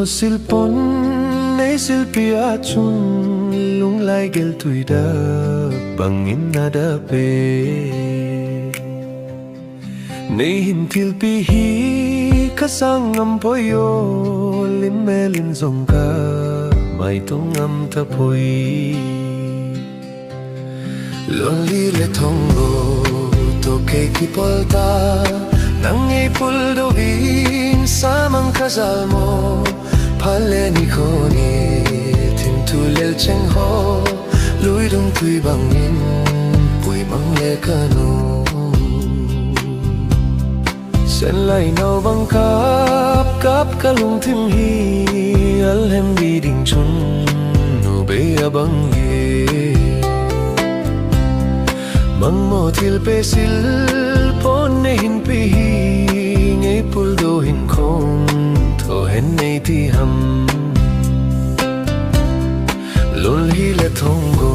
ho silpon nei silpia chung lung lai gel tuida bangin nada pe nei hin tilpi hi kasang am poyo lim melin zongka mai tong am ta poi lonely le thongo to ke ki polta nang ei pul do vin samang khazal mo phale ni khoni tim tu lel cheng ho lui dong tui bangin pui mang le kanu sen lai nau bang kap kalung tim hi al hem bi ding chun no be abang ye mang mo til pe sil pon ne hin pi hi ngei pul do hin khong tho hen nei ti ham lol hi le thongo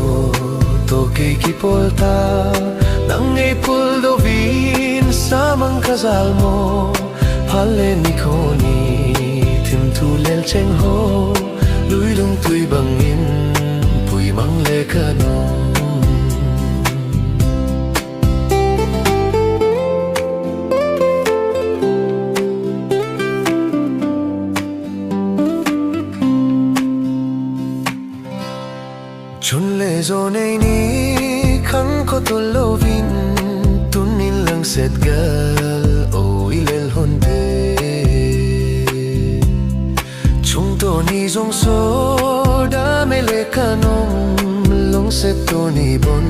to ke ki polta nang ngei pul do vin samang khazal mo phale ni khoni tim tu lel cheng ho lui dong tui bangin pui mang le kano chun le zo nei ni khang ko to lovin tun in lang set gal o ilel hon de chung to ni zong so da me le kanom long set to ni bon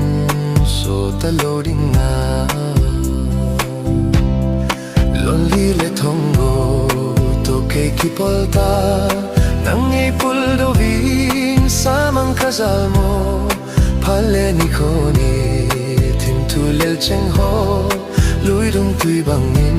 so ta lo ding na lonely le thongo to ke ki polta nang ei pul do vin samang khazal mo phale ni khoni tim tu lel cheng ho lui dong tui bangin